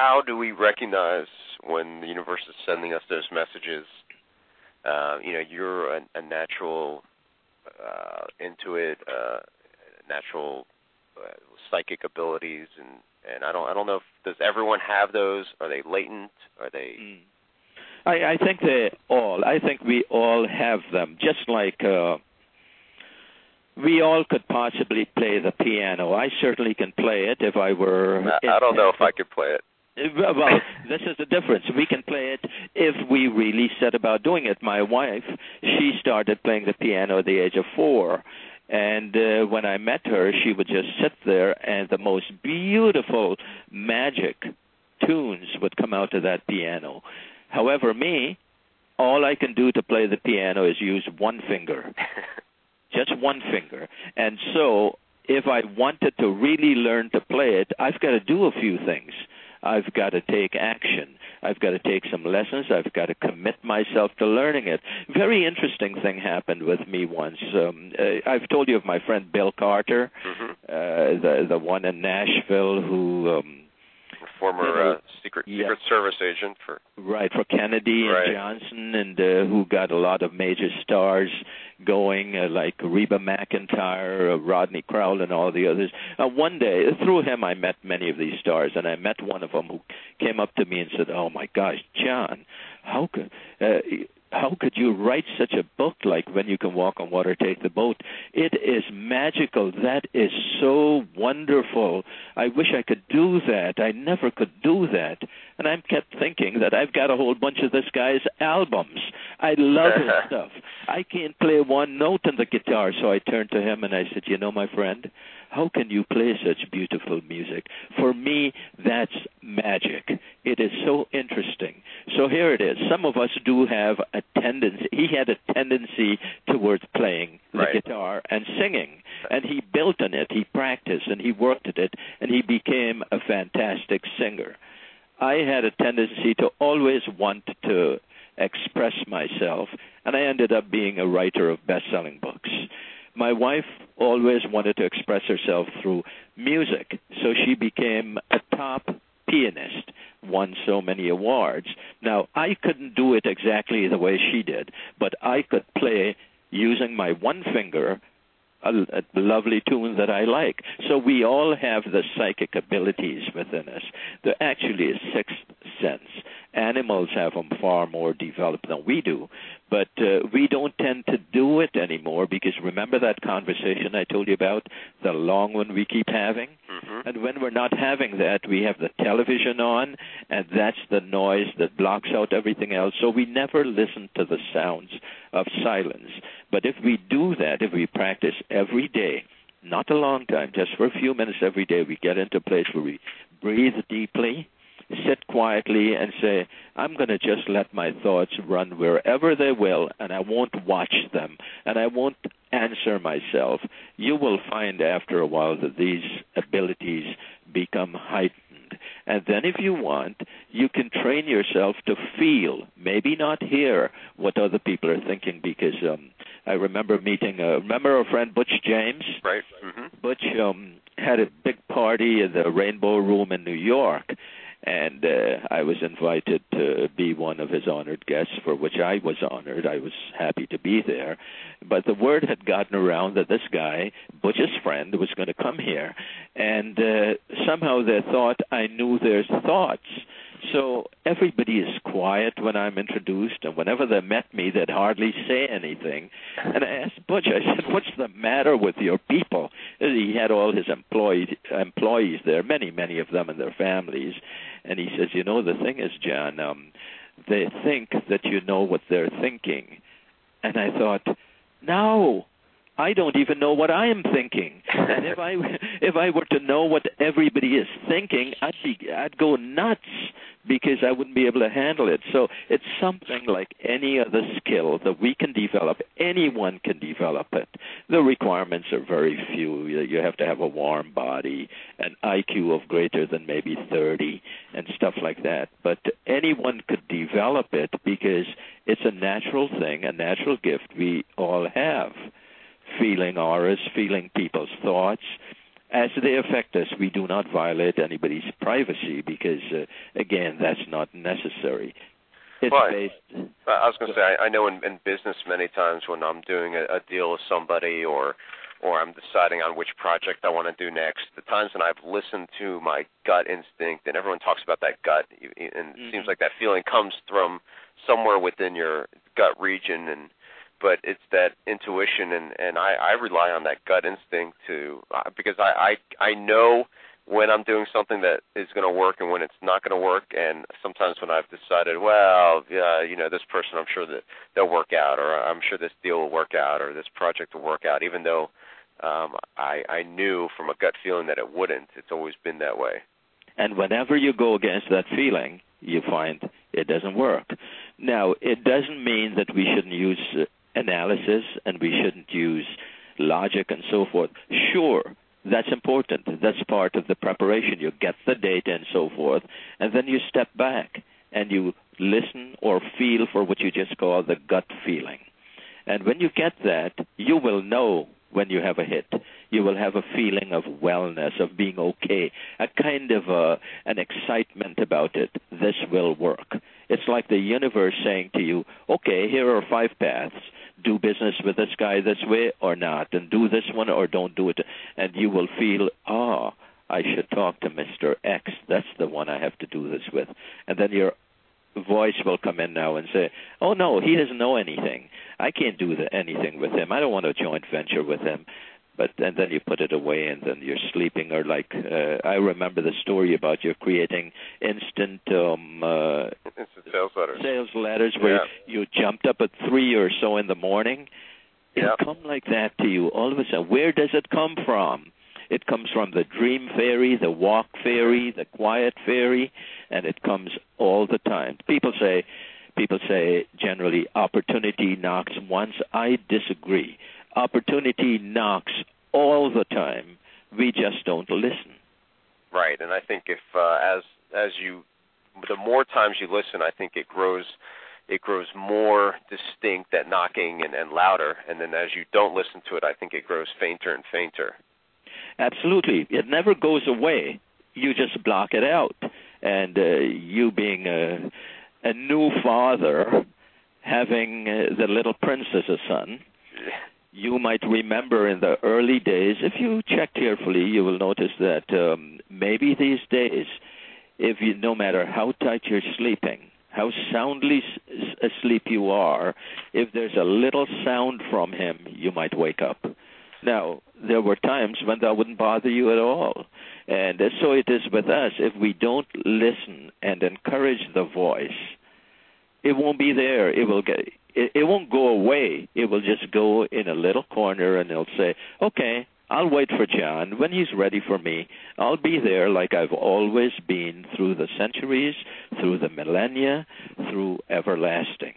how do we recognize when the universe is sending us those messages? You're a natural intuit, natural psychic abilities, and I don't know if does everyone have those? Are they latent? Are they? I think we all have them, just like we all could possibly play the piano. I certainly can play it if I were... I don't know if I could play it. Well, this is the difference. We can play it if we really set about doing it. My wife, she started playing the piano at the age of 4. And when I met her, she would just sit there, and the most beautiful magic tunes would come out of that piano. However, me, all I can do to play the piano is use one finger, just one finger. And so if I wanted to really learn to play it, I've got to do a few things. I've got to take action. I've got to take some lessons. I've got to commit myself to learning it. Very interesting thing happened with me once. I've told you of my friend Bill Carter, the one in Nashville who... former Secret Service agent for Kennedy and Johnson, and who got a lot of major stars going, like Reba McEntire, Rodney Crowell, and all the others. One day, through him, I met many of these stars, and I met one of them who came up to me and said, "Oh my gosh, John, how could you write such a book like When You Can Walk on Water, Take the Boat? It is magical. That is so wonderful. I wish I could do that. I never could do that." And I kept thinking that I've got a whole bunch of this guy's albums. I love his stuff. I can't play one note on the guitar, so I turned to him and I said, my friend, how can you play such beautiful music? For me, that's magic. It is so interesting. So here it is. Some of us do have a tendency. He had a tendency towards playing the guitar and singing, and he built on it. He practiced, and he worked at it, and he became a fantastic singer. I had a tendency to always want to express myself, and I ended up being a writer of best-selling books. My wife always wanted to express herself through music, so she became a top pianist, won so many awards. Now, I couldn't do it exactly the way she did, but I could play using my one finger a lovely tune that I like. So we all have the psychic abilities within us. There actually is sixth sense. Animals have them far more developed than we do, but we don't tend to do it anymore because remember that conversation I told you about, the long one we keep having? Mm-hmm. And when we're not having that, we have the television on, and that's the noise that blocks out everything else. So we never listen to the sounds of silence. But if we do that, if we practice every day, not a long time, just for a few minutes every day, we get into a place where we breathe deeply, sit quietly, and say, I'm going to just let my thoughts run wherever they will, and I won't watch them, and I won't answer myself. You will find after a while that these abilities become heightened. And then if you want, you can train yourself to feel, maybe not hear what other people are thinking, because I remember meeting, remember our friend Butch James? Right. Mm-hmm. Butch had a big party in the Rainbow Room in New York, and I was invited to be one of his honored guests, for which I was honored. I was happy to be there. But the word had gotten around that this guy, Butch's friend, was going to come here. And somehow they thought I knew their thoughts. So everybody is quiet when I'm introduced, and whenever they met me, they'd hardly say anything. And I asked Butch, I said, what's the matter with your people? He had all his employees there, many of them and their families. And he says, the thing is, John, they think that you know what they're thinking. And I thought, no, I don't even know what I am thinking. And if I were to know what everybody is thinking, I'd go nuts because I wouldn't be able to handle it. So it's something like any other skill that we can develop. Anyone can develop it. The requirements are very few. You have to have a warm body, an IQ of greater than maybe 30, and stuff like that. But anyone could develop it because it's a natural thing, a natural gift we all have. Feeling auras, feeling people's thoughts, as they affect us, we do not violate anybody's privacy because, again, that's not necessary. It's right. I was going to say, I know in business many times when I'm doing a deal with somebody or I'm deciding on which project I want to do next, the times when I've listened to my gut instinct, and everyone talks about that gut, and it seems like that feeling comes from somewhere within your gut region, but it's that intuition, and I rely on that gut instinct because I know when I'm doing something that is going to work and when it's not going to work, and sometimes when I've decided, well, this person, I'm sure that they'll work out, or I'm sure this deal will work out, or this project will work out, even though I knew from a gut feeling that it wouldn't. It's always been that way. And whenever you go against that feeling, you find it doesn't work. Now, it doesn't mean that we shouldn't use analysis and we shouldn't use logic and so forth. Sure, that's important. That's part of the preparation. You get the data and so forth, and then you step back and you listen or feel for what you just call the gut feeling. And when you get that, you will know when you have a hit. You will have a feeling of wellness, of being okay, a kind of an excitement about it. This will work. It's like the universe saying to you, okay, here are 5 paths. Do business with this guy this way or not, and do this one or don't do it. And you will feel, I should talk to Mr. X. That's the one I have to do this with. And then your voice will come in now and say, oh, no, he doesn't know anything. I can't do anything with him. I don't want a joint venture with him. And then you put it away, and then you're sleeping. Or like I remember the story about you creating instant sales letters where you jumped up at 3 or so in the morning. It'll come like that to you all of a sudden. Where does it come from? It comes from the dream fairy, the walk fairy, the quiet fairy, and it comes all the time. People say generally opportunity knocks once. I disagree. Opportunity knocks all the time. We just don't listen. Right, and I think if the more times you listen, I think it grows more distinct, that knocking, and louder. And then as you don't listen to it, I think it grows fainter and fainter. Absolutely. It never goes away. You just block it out. And you being a new father, having the little prince as a son, you might remember in the early days, if you check carefully, you will notice that maybe these days, no matter how tight you're sleeping, how soundly asleep you are, if there's a little sound from him, you might wake up. Now, there were times when that wouldn't bother you at all. And so it is with us. If we don't listen and encourage the voice, it won't be there. It won't go away. It will just go in a little corner, and it'll say, okay, I'll wait for John. When he's ready for me, I'll be there like I've always been through the centuries, through the millennia, through everlasting.